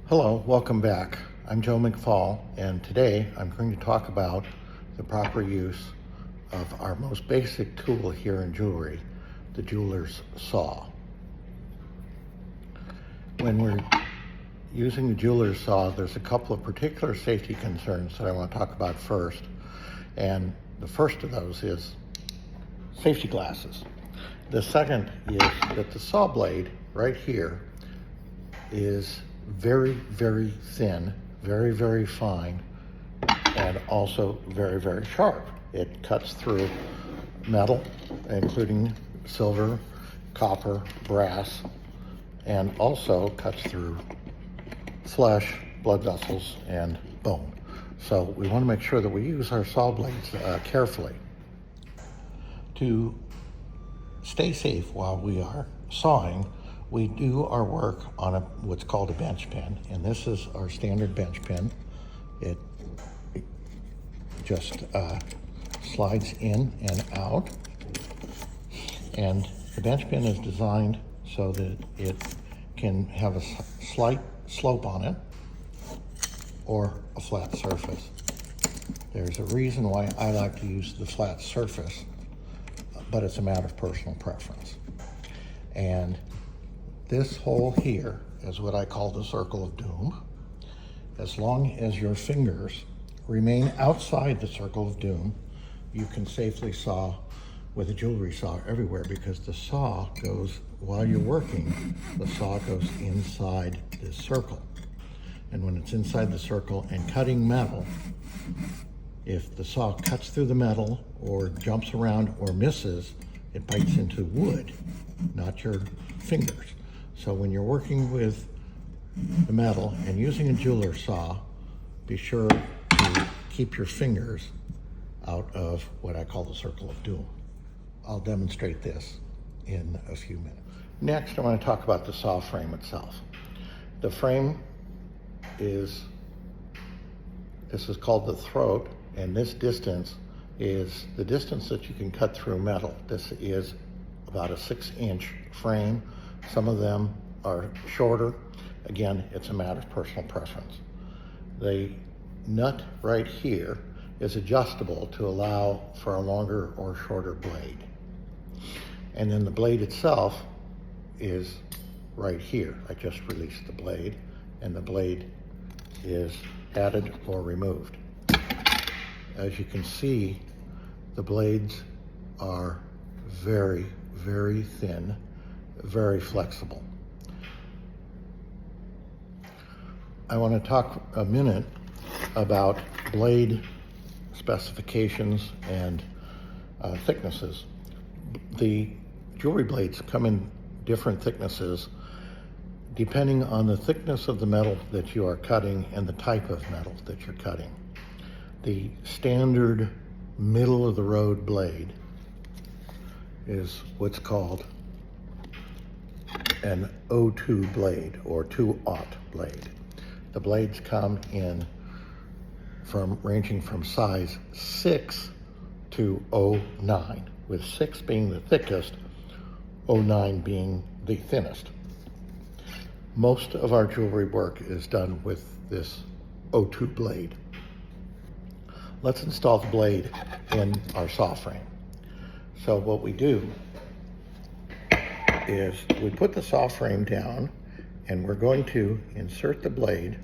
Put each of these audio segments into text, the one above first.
Hello, welcome back. I'm Joe McFall, and today I'm going to talk about the proper use of our most basic tool here in jewelry, the jeweler's saw. When we're using the jeweler's saw, there's a couple of particular safety concerns that I want to talk about first. And the first of those is safety glasses. The second is that the saw blade right here is very, very thin, very, very fine, and also very, very sharp. It cuts through metal, including silver, copper, brass, and also cuts through flesh, blood vessels, and bone. So we want to make sure that we use our saw blades carefully. To stay safe while we are sawing, we do our work on what's called a bench pen, and this is our standard bench pen. It just slides in and out, and the bench pen is designed so that it can have a slight slope on it or a flat surface. There's a reason why I like to use the flat surface, but it's a matter of personal preference. And this hole here is what I call the circle of doom. As long as your fingers remain outside the circle of doom, you can safely saw with a jewelry saw everywhere, because the saw goes, while you're working, the saw goes inside this circle. And when it's inside the circle and cutting metal, if the saw cuts through the metal or jumps around or misses, it bites into wood, not your fingers. So when you're working with the metal and using a jeweler's saw, be sure to keep your fingers out of what I call the circle of doom. I'll demonstrate this in a few minutes. Next, I want to talk about the saw frame itself. The frame this is called the throat, and this distance is the distance that you can cut through metal. This is about a 6-inch frame. Some of them are shorter. Again, it's a matter of personal preference. The nut right here is adjustable to allow for a longer or shorter blade. And then the blade itself is right here. I just released the blade, and the blade is added or removed. As you can see, the blades are very, very thin, very flexible. I want to talk a minute about blade specifications and thicknesses. The jewelry blades come in different thicknesses depending on the thickness of the metal that you are cutting and the type of metal that you're cutting. The standard middle of the road blade is what's called an O2 blade or 2/0 blade. The blades come in ranging from size 6 to 09, with 6 being the thickest, 09 being the thinnest. Most of our jewelry work is done with this O2 blade. Let's install the blade in our saw frame. So what we do is we put the saw frame down, and we're going to insert the blade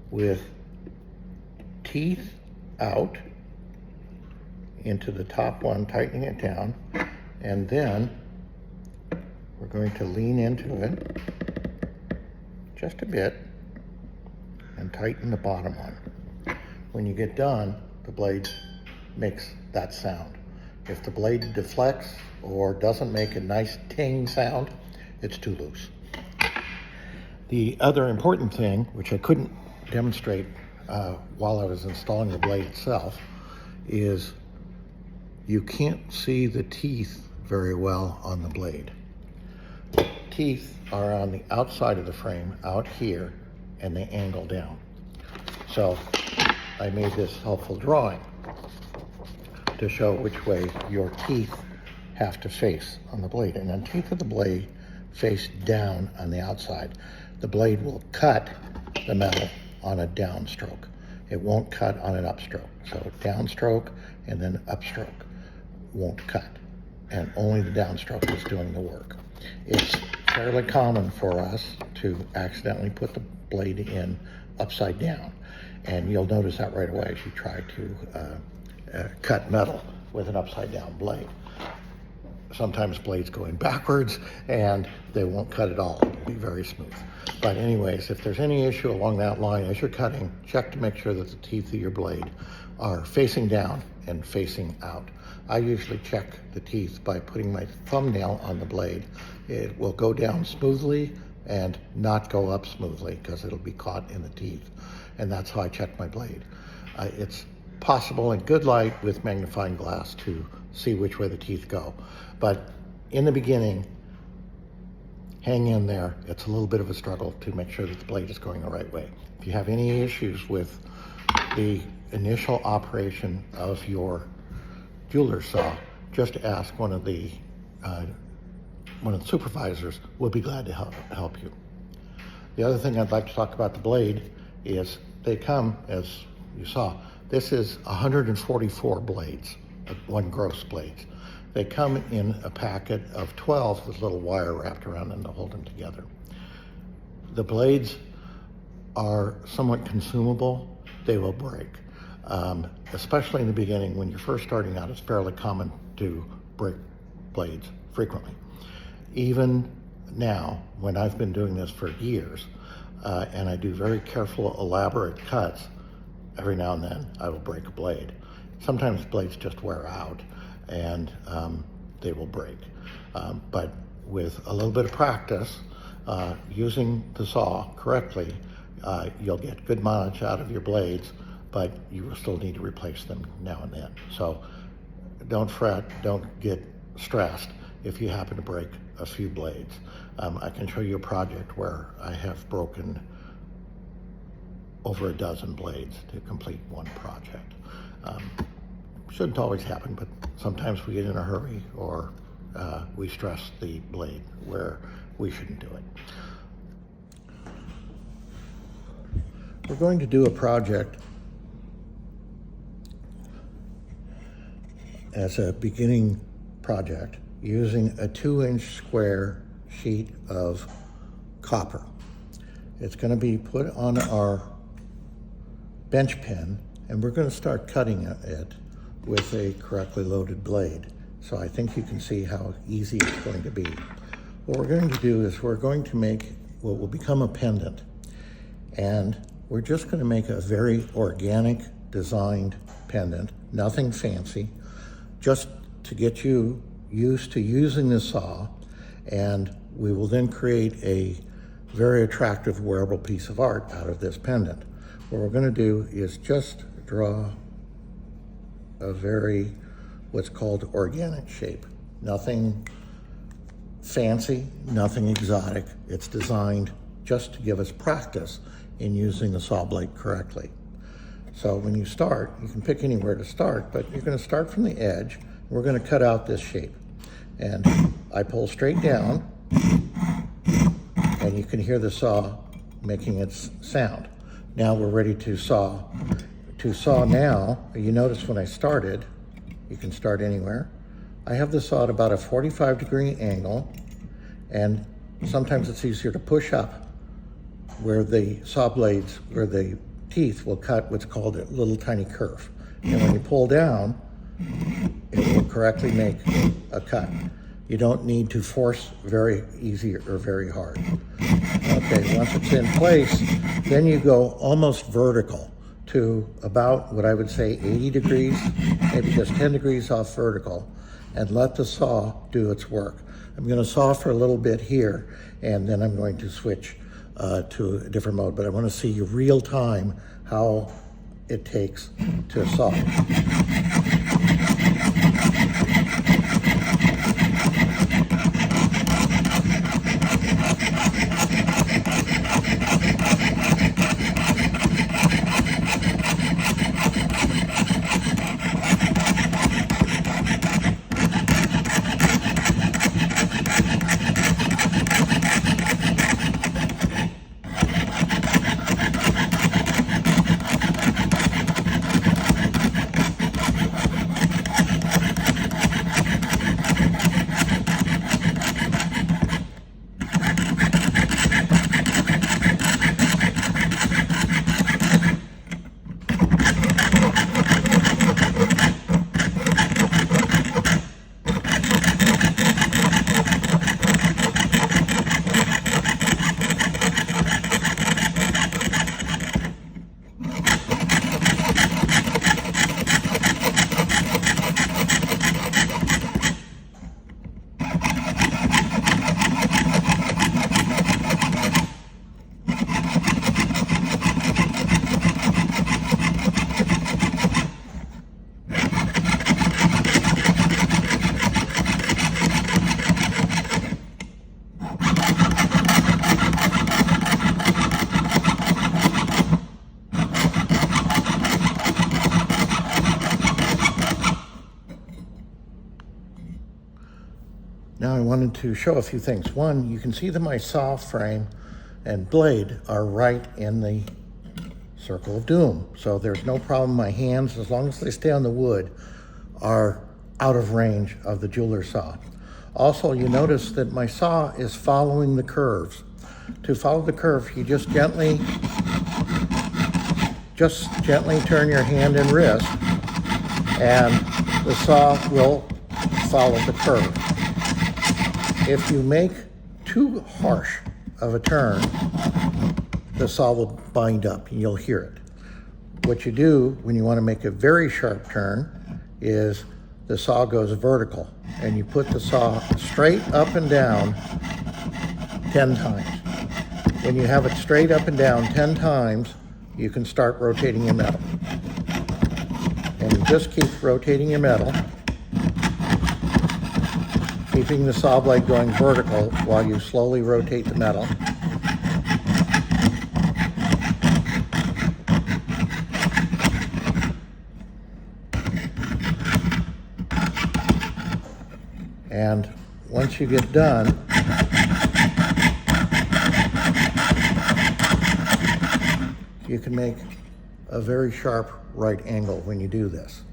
with teeth out into the top one, tightening it down, and then we're going to lean into it just a bit and tighten the bottom one. When you get done, the blade makes that sound. If the blade deflects or doesn't make a nice ting sound, it's too loose. The other important thing, which I couldn't demonstrate while I was installing the blade itself, is you can't see the teeth very well on the blade. The teeth are on the outside of the frame, out here, and they angle down. So I made this helpful drawing to show which way your teeth have to face on the blade. And the teeth of the blade face down on the outside. the blade will cut the metal on a downstroke. It won't cut on an upstroke. So downstroke and then upstroke won't cut. And only the downstroke is doing the work. It's fairly common for us to accidentally put the blade in upside down. And you'll notice that right away as you try to cut metal with an upside down blade. Sometimes blades go in backwards and they won't cut at all. It'll be very smooth. But anyways, if there's any issue along that line as you're cutting, check to make sure that the teeth of your blade are facing down and facing out. I usually check the teeth by putting my thumbnail on the blade. It will go down smoothly and not go up smoothly because it'll be caught in the teeth. And that's how I check my blade. It's possible in good light with magnifying glass to see which way the teeth go. But in the beginning, hang in there. It's a little bit of a struggle to make sure that the blade is going the right way. If you have any issues with the initial operation of your jeweler's saw, just ask one of the supervisors. Will be glad to help you. The other thing I'd like to talk about the blade is they come, as you saw, this is 144 blades, one gross blades. They come in a packet of 12 with little wire wrapped around them to hold them together. The blades are somewhat consumable. They will break. Especially in the beginning, when you're first starting out, it's fairly common to break blades frequently. Even now, when I've been doing this for years, and I do very careful, elaborate cuts, every now and then I will break a blade. Sometimes blades just wear out and they will break. But with a little bit of practice, using the saw correctly, you'll get good mileage out of your blades, but you will still need to replace them now and then. So don't fret, don't get stressed if you happen to break a few blades. I can show you a project where I have broken over a dozen blades to complete one project. Shouldn't always happen, but sometimes we get in a hurry or we stress the blade where we shouldn't do it. We're going to do a project as a beginning project using a 2-inch square sheet of copper. It's going to be put on our bench pen, and we're going to start cutting it with a correctly loaded blade. So I think you can see how easy it's going to be. What we're going to do is we're going to make what will become a pendant, and we're just going to make a very organic designed pendant, nothing fancy, just to get you used to using the saw, and we will then create a very attractive wearable piece of art out of this pendant. What we're going to do is just draw a very, what's called organic shape. Nothing fancy, nothing exotic. It's designed just to give us practice in using the saw blade correctly. So when you start, you can pick anywhere to start, but you're going to start from the edge. We're going to cut out this shape. And I pull straight down, and you can hear the saw making its sound. Now we're ready to saw. To saw now, you notice when I started, you can start anywhere. I have the saw at about a 45-degree angle, and sometimes it's easier to push up where the saw blades, where the teeth will cut what's called a little tiny curve. And when you pull down, it will correctly make a cut. You don't need to force very easy or very hard. Okay, once it's in place, then you go almost vertical to about what I would say 80 degrees, maybe just 10 degrees off vertical, and let the saw do its work. I'm going to saw for a little bit here, and then I'm going to switch to a different mode, but I want to see real time how it takes to saw. wanted to show a few things. One, you can see that my saw frame and blade are right in the circle of doom. So there's no problem. My hands, as long as they stay on the wood, are out of range of the jeweler saw. Also, you notice that my saw is following the curves. To follow the curve, you just gently turn your hand and wrist, and the saw will follow the curve. If you make too harsh of a turn, the saw will bind up and you'll hear it. What you do when you want to make a very sharp turn is the saw goes vertical, and you put the saw straight up and down 10 times. When you have it straight up and down 10 times, you can start rotating your metal. And you just keep rotating your metal, keeping the saw blade going vertical while you slowly rotate the metal. And once you get done, you can make a very sharp right angle when you do this.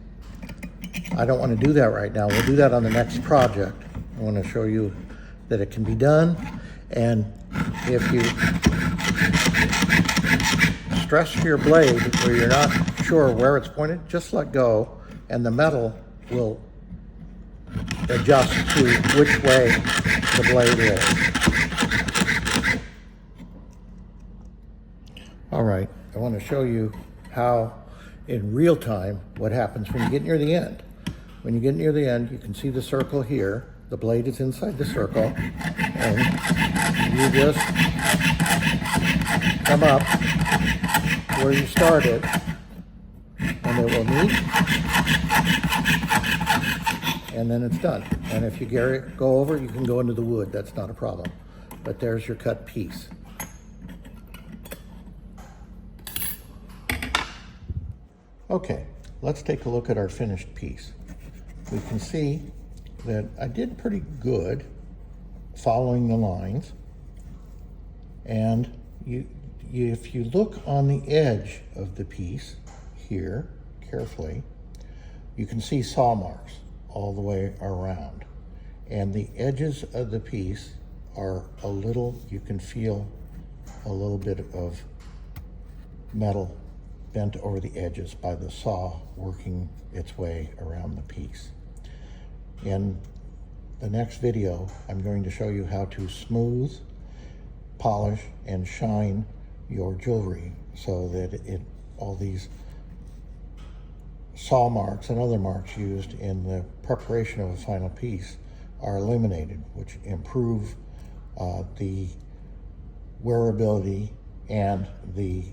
I don't want to do that right now. We'll do that on the next project. I want to show you that it can be done. And if you stress your blade where you're not sure where it's pointed, just let go and the metal will adjust to which way the blade is. All right, I want to show you how in real time what happens when you get near the end. When you get near the end, you can see the circle here. The blade is inside the circle, and you just come up where you started, and it will meet, and then it's done. And if you go over, you can go into the wood. That's not a problem. But there's your cut piece. Okay, let's take a look at our finished piece. We can see that I did pretty good following the lines. And if you look on the edge of the piece here carefully, you can see saw marks all the way around. And the edges of the piece are a little, you can feel a little bit of metal bent over the edges by the saw working its way around the piece. In the next video, I'm going to show you how to smooth, polish, and shine your jewelry so that all these saw marks and other marks used in the preparation of a final piece are eliminated, which improve the wearability and the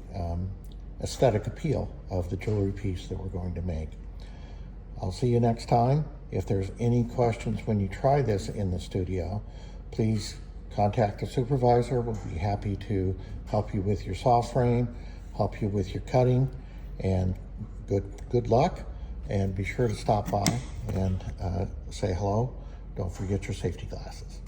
aesthetic appeal of the jewelry piece that we're going to make. I'll see you next time. If there's any questions when you try this in the studio, please contact the supervisor. We'll be happy to help you with your saw frame, help you with your cutting, and good luck. And be sure to stop by and say hello. Don't forget your safety glasses.